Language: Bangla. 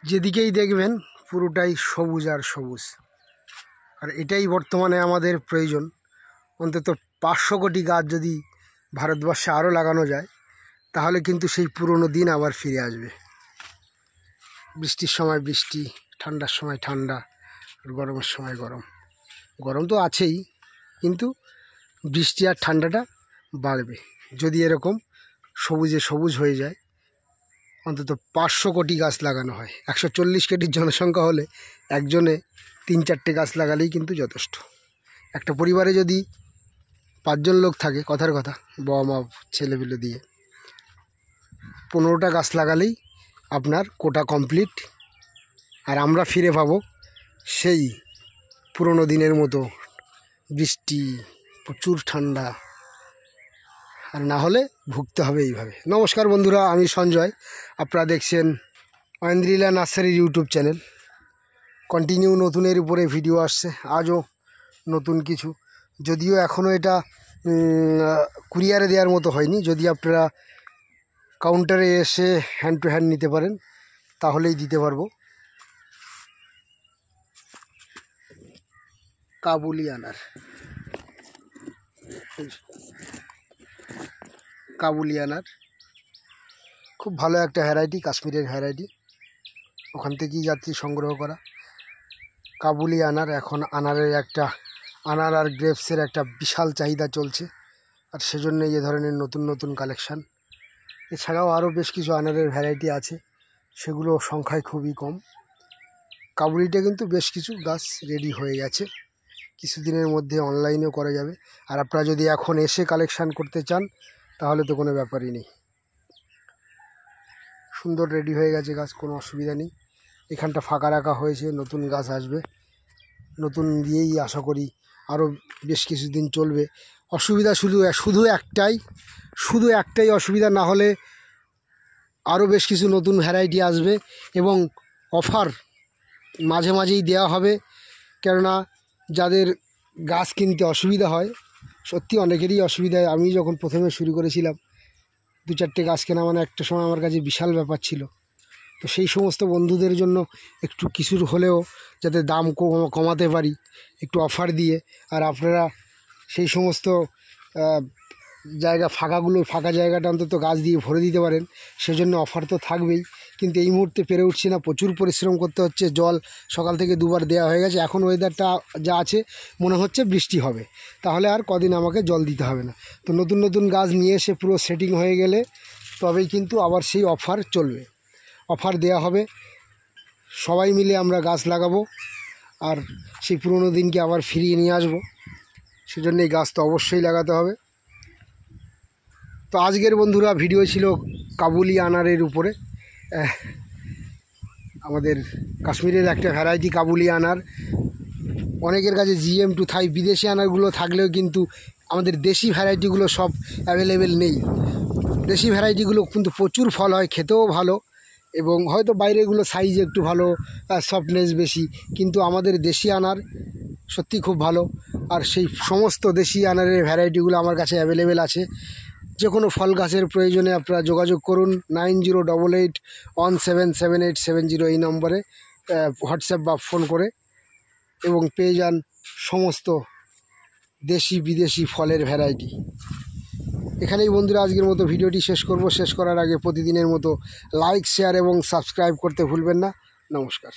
যেদিকেই দেখবেন পুরোটাই সবুজ আর সবুজ। আর এটাই বর্তমানে আমাদের প্রয়োজন। অন্তত 500 কোটি গাছ যদি ভারতবর্ষে আরও লাগানো যায় তাহলে কিন্তু সেই পুরনো দিন আবার ফিরে আসবে। বৃষ্টির সময় বৃষ্টি, ঠান্ডার সময় ঠান্ডা, আর গরমের সময় গরম। গরম তো আছেই, কিন্তু বৃষ্টি আর ঠান্ডাটা বাড়বে যদি এরকম সবুজে সবুজ হয়ে যায়। অন্তত 500 কোটি গাছ লাগানো হয়। 140 কোটির জনসংখ্যা হলে একজনে 3-4টে গাছ লাগালেই কিন্তু যথেষ্ট। একটা পরিবারে যদি 5 জন লোক থাকে, কথার কথা, বাবা মা ছেলেপিলে দিয়ে 15টা গাছ লাগালেই আপনার কোটা কমপ্লিট। আর আমরা ফিরে পাবো সেই পুরনো দিনের মতো বৃষ্টি, প্রচুর ঠান্ডা। আর না হলে ভুগতে হবে এইভাবে। নমস্কার বন্ধুরা, আমি সঞ্জয়। আপনারা দেখছেন ঐন্দ্রিলা নার্সারির ইউটিউব চ্যানেল। কন্টিনিউ নতুনের উপরে ভিডিও আসছে। আজও নতুন কিছু, যদিও এখনও এটা কুরিয়ারে দেওয়ার মতো হয়নি। যদি আপনারা কাউন্টারে এসে হ্যান্ড টু হ্যান্ড নিতে পারেন তাহলেই দিতে পারবো। কাবুলি আনার, কাবুলি আনার খুব ভালো একটা ভ্যারাইটি, কাশ্মীরের ভ্যারাইটি। ওখান থেকেই যাত্রী সংগ্রহ করা কাবুলি আনার। এখন আনার আর গ্রেপসের একটা বিশাল চাহিদা চলছে, আর সেজন্য এই ধরনের নতুন নতুন কালেকশান। এছাড়াও আরও বেশ কিছু আনারের ভ্যারাইটি আছে, সেগুলো সংখ্যায় খুবই কম। কাবুলিটা কিন্তু বেশ কিছু গাছ রেডি হয়ে গেছে, কিছুদিনের মধ্যে অনলাইনেও করা যাবে। আর আপনারা যদি এখন এসে কালেকশান করতে চান তাহলে তো কোনো ব্যাপারই নেই। সুন্দর রেডি হয়ে গেছে গাছ, কোনো অসুবিধা নেই। এখানটা ফাঁকা রাখা হয়েছে, নতুন গাছ আসবে। নতুন দিয়েই আশা করি আরও বেশ কিছুদিন চলবে। অসুবিধা শুধু একটাই অসুবিধা, না হলে আরও বেশ কিছু নতুন ভ্যারাইটি আসবে এবং অফার মাঝে মাঝেই দেওয়া হবে। কেননা যাদের গাছ কিনতে অসুবিধা হয়, সত্যি অনেকেরই অসুবিধা হয়। আমি যখন প্রথমে শুরু করেছিলাম 2-4টে গাছ কেনা মানে একটা সময় আমার কাছে বিশাল ব্যাপার ছিল। তো সেই সমস্ত বন্ধুদের জন্য একটু কিছুর হলেও যাতে দাম কমাতে পারি একটু অফার দিয়ে, আর আপনারা সেই সমস্ত ফাঁকা জায়গাটা অন্তত গাছ দিয়ে ভরে দিতে পারেন, সেজন্য অফার তো থাকবেই। কিন্তু এই মুহূর্তে পেরে উঠছি না, প্রচুর পরিশ্রম করতে হচ্ছে। জল সকাল থেকে 2বার দেওয়া হয়ে গেছে। এখন ওয়েদারটা যা আছে মনে হচ্ছে বৃষ্টি হবে, তাহলে আর কদিন আমাকে জল দিতে হবে না। তো নতুন নতুন গাছ নিয়ে এসে পুরো সেটিং হয়ে গেলে তবেই কিন্তু আবার সেই অফার চলবে, অফার দেয়া হবে। সবাই মিলে আমরা গাছ লাগাবো আর সেই পুরনো দিনকে আবার ফিরিয়ে নিয়ে আসবো। সেজন্য এই গাছ তো অবশ্যই লাগাতে হবে। তো আজকের বন্ধুরা ভিডিও ছিল কাবুলি আনারের উপরে। আমাদের কাশ্মীরের একটা ভ্যারাইটি কাবুলি আনার। অনেকের কাছে GM2 থাই বিদেশি আনারগুলো থাকলেও কিন্তু আমাদের দেশি ভ্যারাইটিগুলো সব অ্যাভেলেবেল নেই। দেশি ভ্যারাইটিগুলো কিন্তু প্রচুর ফল হয়, খেতেও ভালো, এবং হয়তো বাইরেগুলো সাইজ একটু ভালো, সফটনেস বেশি, কিন্তু আমাদের দেশি আনার সত্যি খুব ভালো। আর সেই সমস্ত দেশি আনারের ভ্যারাইটিগুলো আমার কাছে অ্যাভেলেবেল আছে। যে কোনো ফল গাছের প্রয়োজনে আপনারা যোগাযোগ করুন 9088177870 এই নম্বরে হোয়াটসঅ্যাপ বা ফোন করে, এবং পেয়ে যান সমস্ত দেশি বিদেশি ফলের ভ্যারাইটি। এখানেই বন্ধুরা আজকের মতো ভিডিওটি শেষ করব। শেষ করার আগে প্রতিদিনের মতো লাইক, শেয়ার এবং সাবস্ক্রাইব করতে ভুলবেন না। নমস্কার।